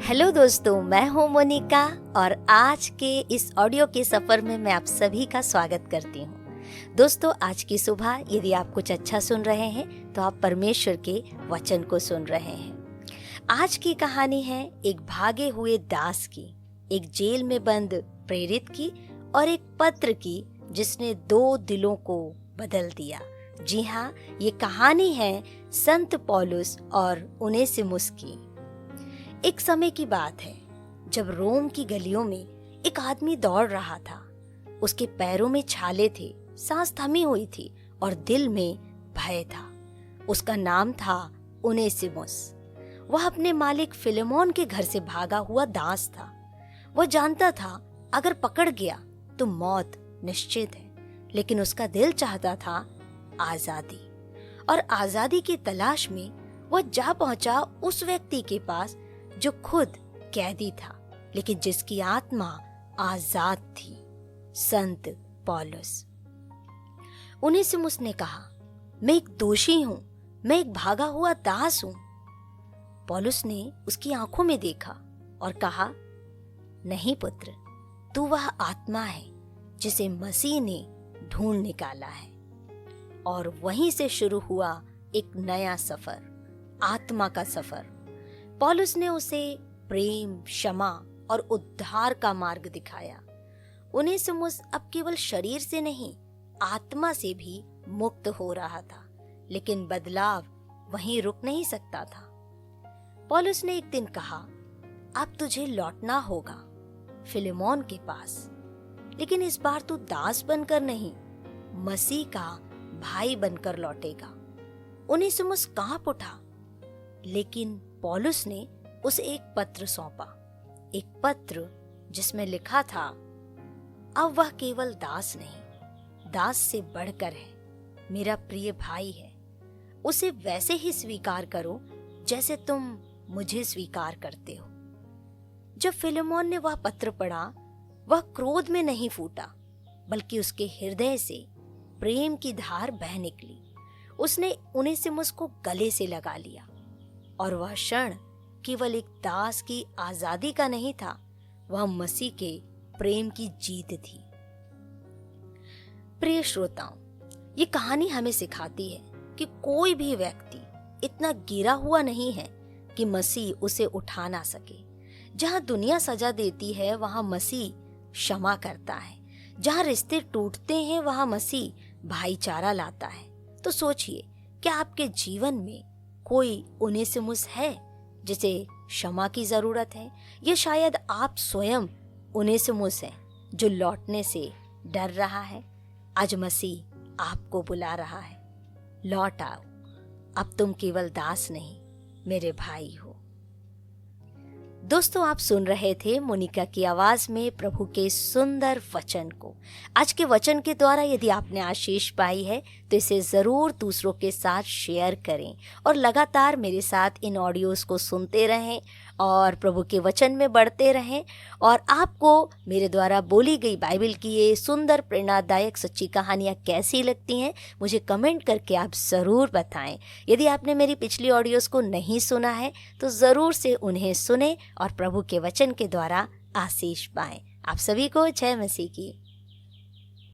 Hello दोस्तों, मैं हूँ मोनिका और आज के इस ऑडियो के सफ़र में मैं आप सभी का स्वागत करती हूँ। दोस्तों, आज की सुबह यदि आप कुछ अच्छा सुन रहे हैं तो आप परमेश्वर के वचन को सुन रहे हैं। आज की कहानी है एक भागे हुए दास की, एक जेल में बंद प्रेरित की और एक पत्र की जिसने दो दिलों को बदल दिया। जी हाँ, ये कहानी है संत पौलुस और उनेसिमुस की। एक समय की बात है जब रोम की गलियों में एक आदमी दौड़ रहा था। उसके पैरों में छाले थे, सांस थमी हुई थी और दिल में भय था। उसका नाम था उनेसिमुस। वह अपने मालिक फिलेमोन के घर से भागा हुआ दास था। वह जानता था अगर पकड़ गया तो मौत निश्चित है, लेकिन उसका दिल चाहता था आजादी। और आजादी की तलाश में वह जा पहुंचा उस व्यक्ति के पास जो खुद कैदी था लेकिन जिसकी आत्मा आजाद थी, संत पौलुस। उनेसिमुस ने कहा, मैं एक दोषी हूं, मैं एक भागा हुआ दास हूं। पौलुस ने उसकी आंखों में देखा और कहा, नहीं पुत्र, तू वह आत्मा है जिसे मसीह ने ढूंढ निकाला है। और वहीं से शुरू हुआ एक नया सफर, आत्मा का सफर। पौलुस ने उसे प्रेम, क्षमा और उद्धार का मार्ग दिखाया। उनेसिमुस अब केवल शरीर से नहीं, आत्मा से भी मुक्त हो रहा था, लेकिन बदलाव वहीं रुक नहीं सकता था। पौलुस ने एक दिन कहा, अब तुझे लौटना होगा फिलेमोन के पास, लेकिन इस बार तू दास बनकर नहीं, मसीह का भाई बनकर लौटेगा। उनेसिमुस कांप उठा, लेकिन पौलुस ने उसे एक पत्र सौंपा, एक पत्र जिसमें लिखा था, अब वह केवल दास नहीं, दास से बढ़कर है, मेरा प्रिय भाई है। उसे वैसे ही स्वीकार करो जैसे तुम मुझे स्वीकार करते हो। जब फिलेमोन ने वह पत्र पढ़ा, वह क्रोध में नहीं फूटा, बल्कि उसके हृदय से प्रेम की धार बह निकली। उसने उनेसिमुस को गले से लगा लिया और वह क्षण केवल एक दास की आजादी का नहीं था, वह मसीह के प्रेम की जीत थी। प्रिय श्रोताओं, ये कहानी हमें सिखाती है कि कोई भी व्यक्ति इतना गिरा हुआ नहीं है कि मसीह उसे उठा ना सके। जहां दुनिया सजा देती है वहां मसीह क्षमा करता है। जहां रिश्ते टूटते हैं वहां मसीह भाईचारा लाता है। तो सोचिए, क्या आपके जीवन में कोई उनेसिमुस है जिसे क्षमा की जरूरत है, या शायद आप स्वयं उनेसिमुस हैं जो लौटने से डर रहा है? आज मसीह आपको बुला रहा है, लौट आओ, अब तुम केवल दास नहीं, मेरे भाई हो। दोस्तों, आप सुन रहे थे मोनिका की आवाज में प्रभु के सुंदर वचन को। आज के वचन के द्वारा यदि आपने आशीष पाई है तो इसे ज़रूर दूसरों के साथ शेयर करें और लगातार मेरे साथ इन ऑडियोज़ को सुनते रहें और प्रभु के वचन में बढ़ते रहें। और आपको मेरे द्वारा बोली गई बाइबल की ये सुंदर प्रेरणादायक सच्ची कहानियाँ कैसी लगती हैं, मुझे कमेंट करके आप ज़रूर बताएं। यदि आपने मेरी पिछली ऑडियोज़ को नहीं सुना है तो ज़रूर से उन्हें सुने और प्रभु के वचन के द्वारा आशीष पाएं। आप सभी को जय मसीह की।